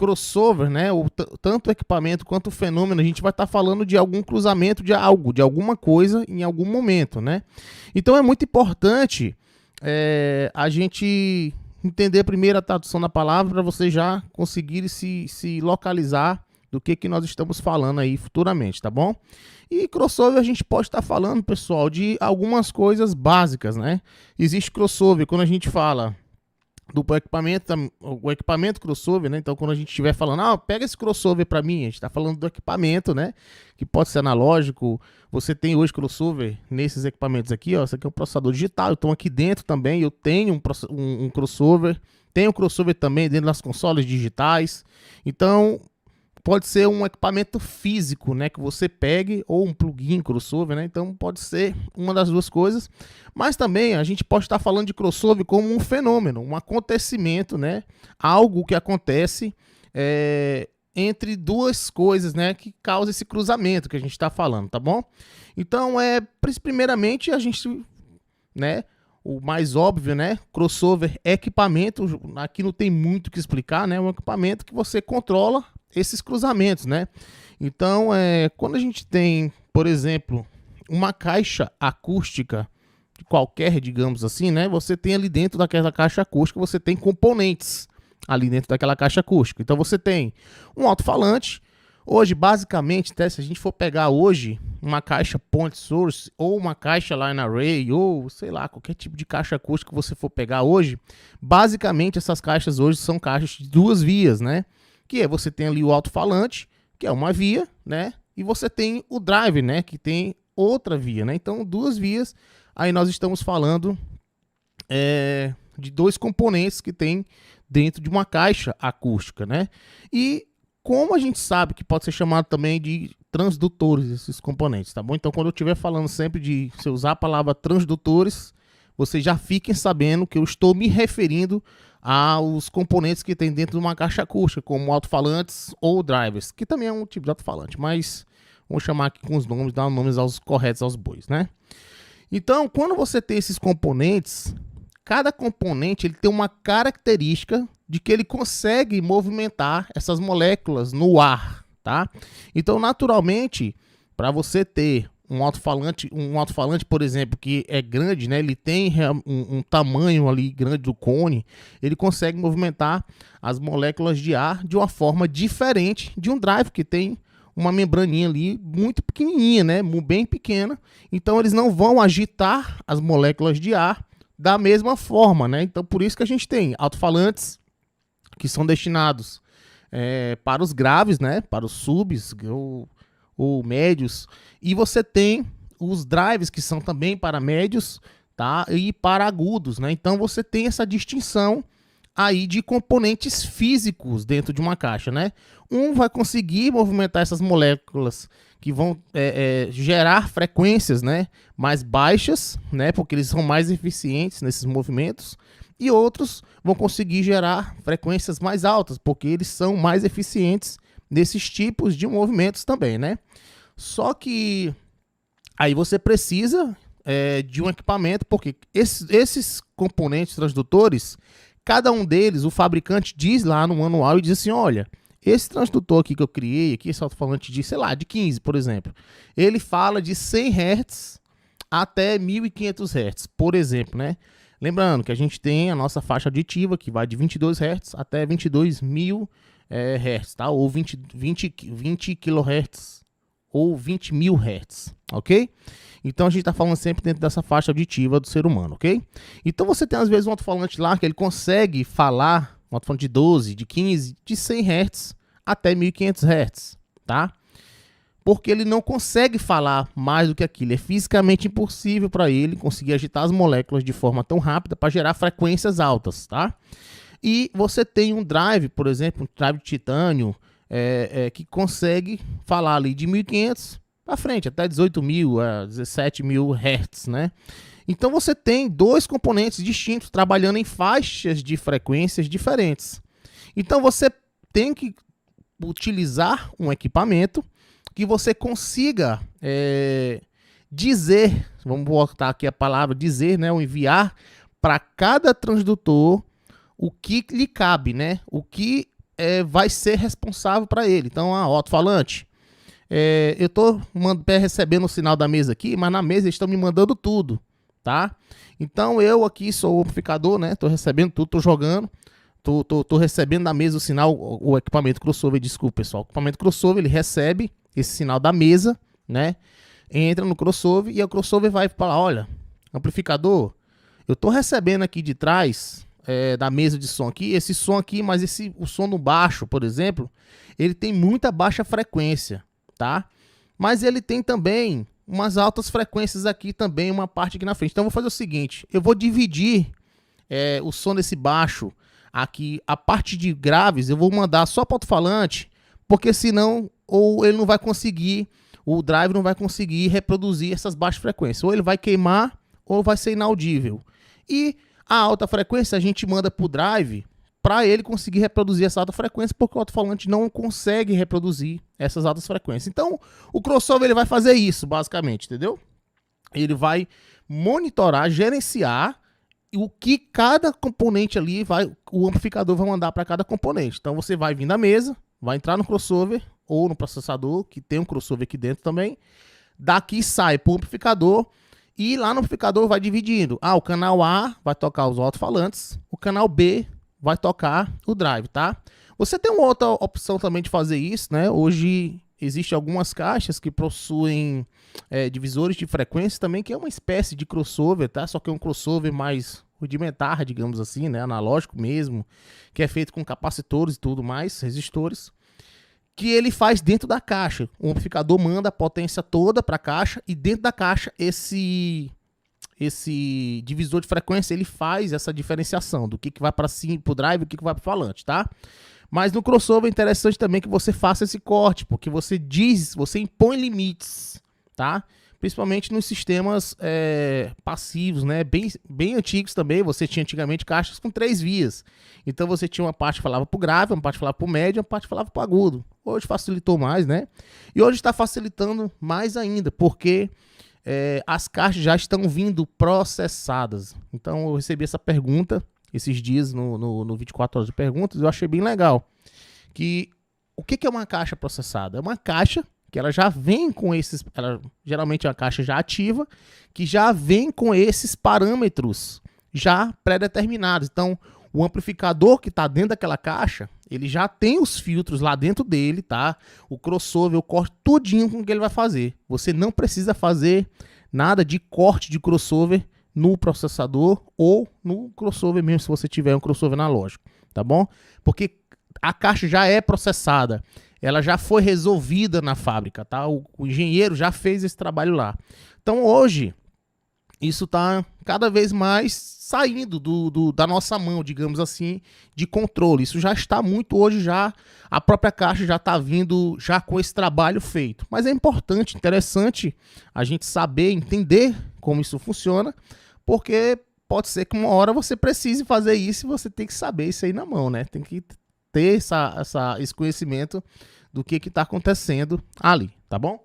crossover, né, tanto o equipamento quanto o fenômeno, a gente vai estar falando de algum cruzamento de algo, de alguma coisa em algum momento, né? Então é muito importante a gente entender primeiro a tradução da palavra para você já conseguir se localizar do que nós estamos falando aí futuramente, tá bom? E crossover a gente pode estar falando, pessoal, de algumas coisas básicas, né? Existe crossover quando a gente fala do equipamento, o equipamento crossover, né? Então, quando a gente estiver falando, pega esse crossover para mim, a gente está falando do equipamento, né? Que pode ser analógico. Você tem hoje crossover nesses equipamentos aqui, ó. Esse aqui é um processador digital. Então, aqui dentro também eu tenho um crossover. Tenho crossover também dentro das consoles digitais. Então, pode ser um equipamento físico, né, que você pegue, ou um plugin crossover, né? Então pode ser uma das duas coisas. Mas também a gente pode estar falando de crossover como um fenômeno, um acontecimento, né? Algo que acontece entre duas coisas, né, que causa esse cruzamento que a gente está falando, tá bom? Então primeiramente a gente, né? O mais óbvio, né? Crossover é equipamento. Aqui não tem muito o que explicar, né? É um equipamento que você controla esses cruzamentos, né? Então, quando a gente tem, por exemplo, uma caixa acústica qualquer, digamos assim, né? Você tem ali dentro daquela caixa acústica, você tem componentes ali dentro daquela caixa acústica. Então, você tem um alto-falante. Hoje, basicamente, se a gente for pegar hoje uma caixa point source ou uma caixa line array ou, sei lá, qualquer tipo de caixa acústica que você for pegar hoje, basicamente essas caixas hoje são caixas de duas vias, né? Que você tem ali o alto-falante, que é uma via, né? E você tem o drive, né? Que tem outra via, né? Então, duas vias. Aí nós estamos falando de dois componentes que tem dentro de uma caixa acústica, né? E como a gente sabe que pode ser chamado também de transdutores esses componentes, tá bom? Então, quando eu estiver falando sempre de se usar a palavra transdutores, vocês já fiquem sabendo que eu estou me referindo aos componentes que tem dentro de uma caixa acústica, como alto-falantes ou drivers, que também é um tipo de alto-falante, mas vamos chamar aqui com os nomes, dar nomes corretos aos bois, né? Então, quando você tem esses componentes, cada componente ele tem uma característica de que ele consegue movimentar essas moléculas no ar, tá? Então, naturalmente, para você ter um alto-falante, por exemplo, que é grande, né? Ele tem um tamanho ali grande do cone, ele consegue movimentar as moléculas de ar de uma forma diferente de um drive que tem uma membraninha ali muito pequenininha, né? Bem pequena. Então, eles não vão agitar as moléculas de ar da mesma forma, né? Então, por isso que a gente tem alto-falantes que são destinados para os graves, né? Para os subs ou médios. E você tem os drives que são também para médios, tá? E para agudos, né? Então, você tem essa distinção aí de componentes físicos dentro de uma caixa, né? Um vai conseguir movimentar essas moléculas que vão gerar frequências, né, mais baixas, né, porque eles são mais eficientes nesses movimentos, e outros vão conseguir gerar frequências mais altas, porque eles são mais eficientes nesses tipos de movimentos também, né? Só que aí você precisa de um equipamento, porque esses componentes transdutores, cada um deles, o fabricante diz lá no manual e diz assim, olha, esse transdutor aqui que eu criei, aqui, esse alto-falante de, sei lá, de 15, por exemplo, ele fala de 100 Hz até 1500 Hz, por exemplo, né? Lembrando que a gente tem a nossa faixa aditiva que vai de 22 Hz até 22.000 Hz, tá? Ou 20 kHz ou 20.000 Hz, ok? Então a gente está falando sempre dentro dessa faixa auditiva do ser humano, ok? Então você tem às vezes um alto-falante lá que ele consegue falar, um alto-falante de 12, de 15, de 100 Hz até 1500 Hz, tá? Porque ele não consegue falar mais do que aquilo. É fisicamente impossível para ele conseguir agitar as moléculas de forma tão rápida para gerar frequências altas, tá? E você tem um drive, por exemplo, um drive de titânio, que consegue falar ali de 1500 para frente, até 18.000 a 17.000 Hz, né? Então você tem dois componentes distintos trabalhando em faixas de frequências diferentes. Então você tem que utilizar um equipamento que você consiga dizer, vamos botar aqui a palavra dizer, né, ou enviar para cada transdutor o que lhe cabe, né? O que vai ser responsável para ele. Então, o alto-falante, eu tô recebendo o sinal da mesa aqui, mas na mesa eles estão me mandando tudo, tá? Então eu aqui sou o amplificador, né? Tô recebendo tudo, tô jogando, tô recebendo da mesa o sinal, o equipamento crossover, desculpa pessoal, o equipamento crossover ele recebe esse sinal da mesa, né? Entra no crossover e o crossover vai falar, olha, amplificador, eu tô recebendo aqui de trás da mesa de som aqui, esse som aqui, mas o som no baixo, por exemplo, ele tem muita baixa frequência, tá? Mas ele tem também umas altas frequências aqui também, uma parte aqui na frente. Então eu vou fazer o seguinte, eu vou dividir o som desse baixo aqui, a parte de graves, eu vou mandar só para o alto-falante, porque senão ou ele não vai conseguir, o drive não vai conseguir reproduzir essas baixas frequências. Ou ele vai queimar ou vai ser inaudível. E a alta frequência a gente manda para o drive para ele conseguir reproduzir essa alta frequência, porque o alto-falante não consegue reproduzir essas altas frequências. Então, o crossover ele vai fazer isso, basicamente, entendeu? Ele vai monitorar, gerenciar o que cada componente ali o amplificador vai mandar para cada componente. Então, você vai vir da mesa, vai entrar no crossover ou no processador, que tem um crossover aqui dentro também. Daqui sai para o amplificador e lá no amplificador vai dividindo. O canal A vai tocar os alto-falantes, o canal B vai tocar o drive, tá? Você tem uma outra opção também de fazer isso, né? Hoje existem algumas caixas que possuem divisores de frequência também, que é uma espécie de crossover, tá? Só que é um crossover mais rudimentar, digamos assim, né? Analógico mesmo, que é feito com capacitores e tudo mais, resistores, que ele faz dentro da caixa. O amplificador manda a potência toda para a caixa e dentro da caixa esse divisor de frequência ele faz essa diferenciação do que vai para cima, para o drive e o que vai para o falante, tá? Mas no crossover é interessante também que você faça esse corte, porque você impõe limites, tá? Principalmente nos sistemas passivos, né? Bem antigos também, você tinha antigamente caixas com 3 vias. Então você tinha uma parte que falava para o grave, uma parte que falava para o médio, uma parte que falava para o agudo. Hoje facilitou mais, né? E hoje está facilitando mais ainda, porque as caixas já estão vindo processadas. Então eu recebi essa pergunta esses dias no 24 horas de perguntas, eu achei bem legal. O que é uma caixa processada? É uma caixa que ela já vem com geralmente é uma caixa já ativa, que já vem com esses parâmetros já pré-determinados. Então, o amplificador que está dentro daquela caixa, ele já tem os filtros lá dentro dele, tá? O crossover, o corte, tudinho com o que ele vai fazer. Você não precisa fazer nada de corte de crossover no processador ou no crossover mesmo, se você tiver um crossover analógico, tá bom? Porque a caixa já é processada, ela já foi resolvida na fábrica, tá? O engenheiro já fez esse trabalho lá. Então hoje, isso está cada vez mais saindo da nossa mão, digamos assim, de controle. Isso já está muito hoje, já a própria caixa já está vindo já com esse trabalho feito. Mas é importante, interessante a gente saber, entender como isso funciona, porque pode ser que uma hora você precise fazer isso e você tem que saber isso aí na mão, né? Tem que ter esse conhecimento do que está acontecendo ali, tá bom?